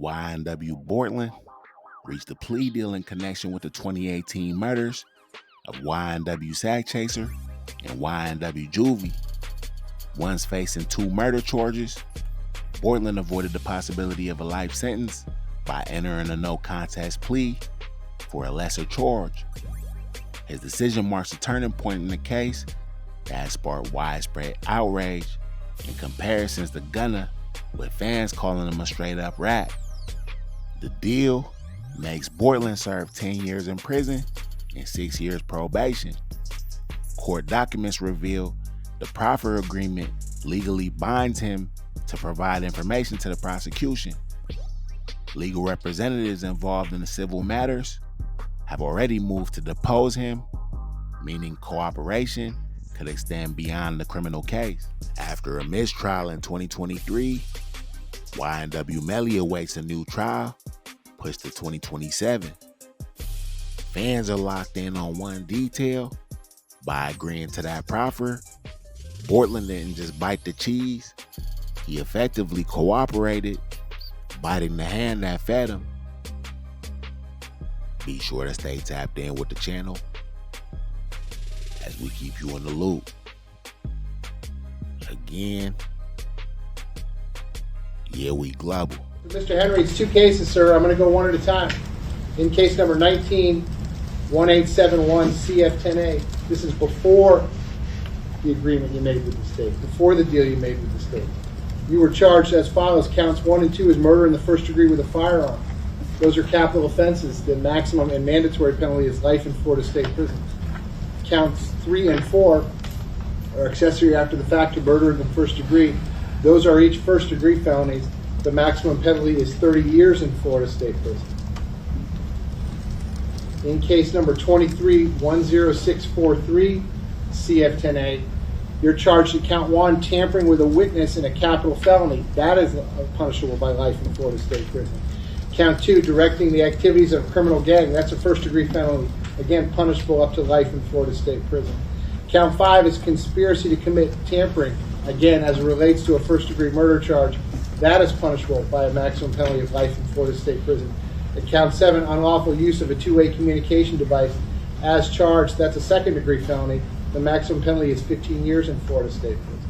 YNW Bortlen reached a plea deal in connection with the 2018 murders of YNW Sakchaser and YNW Juvy. Once facing 2 murder charges, Bortlen avoided the possibility of a life sentence by entering a no-contest plea for a lesser charge. His decision marks a turning point in the case that has sparked widespread outrage and comparisons to Gunna, with fans calling him a straight-up rat. The deal makes Bortlen serve 10 years in prison and 6 years probation. Court documents reveal the proffer agreement legally binds him to provide information to the prosecution. Legal representatives involved in the civil matters have already moved to depose him, meaning cooperation could extend beyond the criminal case. After a mistrial in 2023, YNW Melly awaits a new trial, pushed to 2027. Fans are locked in on one detail. By agreeing to that proffer, Bortlen didn't just bite the cheese, he effectively cooperated, biting the hand that fed him. Be sure to stay tapped in with the channel as we keep you in the loop. Again, yeah, we global. Mr. Henry, it's 2 cases, sir. I'm going to go one at a time. In case number 19-1871 CF10A, this is before the agreement you made with the state, before the deal you made with the state. You were charged as follows. Counts 1 and 2 is murder in the first degree with a firearm. Those are capital offenses. The maximum and mandatory penalty is life in Florida State Prison. Counts 3 and 4 are accessory after the fact to murder in the first degree. Those are each first degree felonies. The maximum penalty is 30 years in Florida State Prison. In case number 23-10643 CF10A, you're charged in count 1, tampering with a witness in a capital felony. That is punishable by life in Florida State Prison. Count 2, directing the activities of a criminal gang. That's a first degree felony. Again, punishable up to life in Florida State Prison. Count 5 is conspiracy to commit tampering. Again, as it relates to a first degree murder charge, that is punishable by a maximum penalty of life in Florida State Prison. And count 7, unlawful use of a two-way communication device as charged. That's a second degree felony. The maximum penalty is 15 years in Florida State Prison.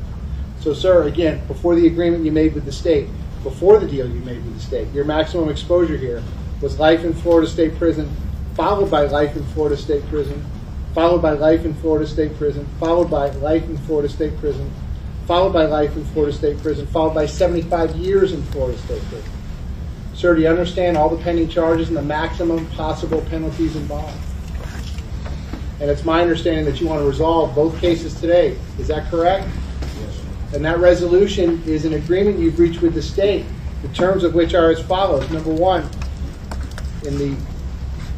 So, sir, again, before the agreement you made with the state, before the deal you made with the state, your maximum exposure here was life in Florida State Prison, followed by life in Florida State Prison, followed by life in Florida State Prison, followed by life in Florida State Prison, followed by life in Florida State Prison, followed by 75 years in Florida State Prison. Sir, do you understand all the pending charges and the maximum possible penalties involved? And it's my understanding that you want to resolve both cases today. Is that correct? Yes. And that resolution is an agreement you've reached with the state, the terms of which are as follows. Number 1, in the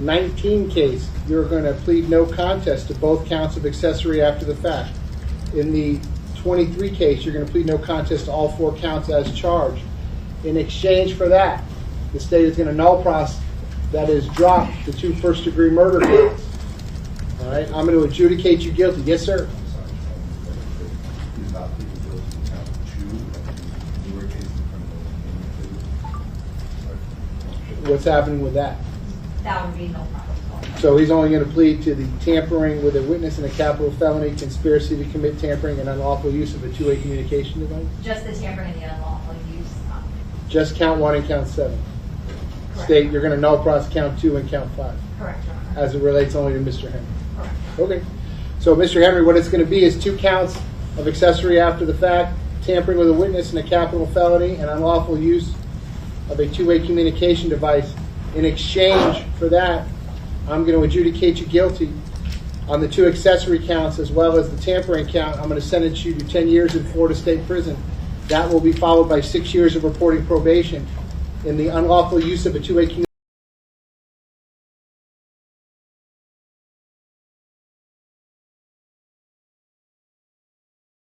19 case, you're going to plead no contest to both counts of accessory after the fact. In the 23 case, you're going to plead no contest to all 4 counts as charged. In exchange for that, the state is going to null process, that is, drop the 2 first degree murder counts. All right, I'm going to adjudicate you guilty. Yes, sir? What's happening with that? That would be no problem. So he's only going to plead to the tampering with a witness in a capital felony, conspiracy to commit tampering, and unlawful use of a two-way communication device? Just the tampering and the unlawful use. Just count 1 and count 7. Correct. State, you're going to null process count 2 and count 5. Correct, Your Honor. As it relates only to Mr. Henry. Correct. Okay. So, Mr. Henry, what it's going to be is 2 counts of accessory after the fact, tampering with a witness in a capital felony, and unlawful use of a two-way communication device. In exchange for that, I'm going to adjudicate you guilty on the 2 accessory counts as well as the tampering count. I'm going to sentence you to 10 years in Florida State Prison. That will be followed by 6 years of reporting probation. In the unlawful use of a two-way communication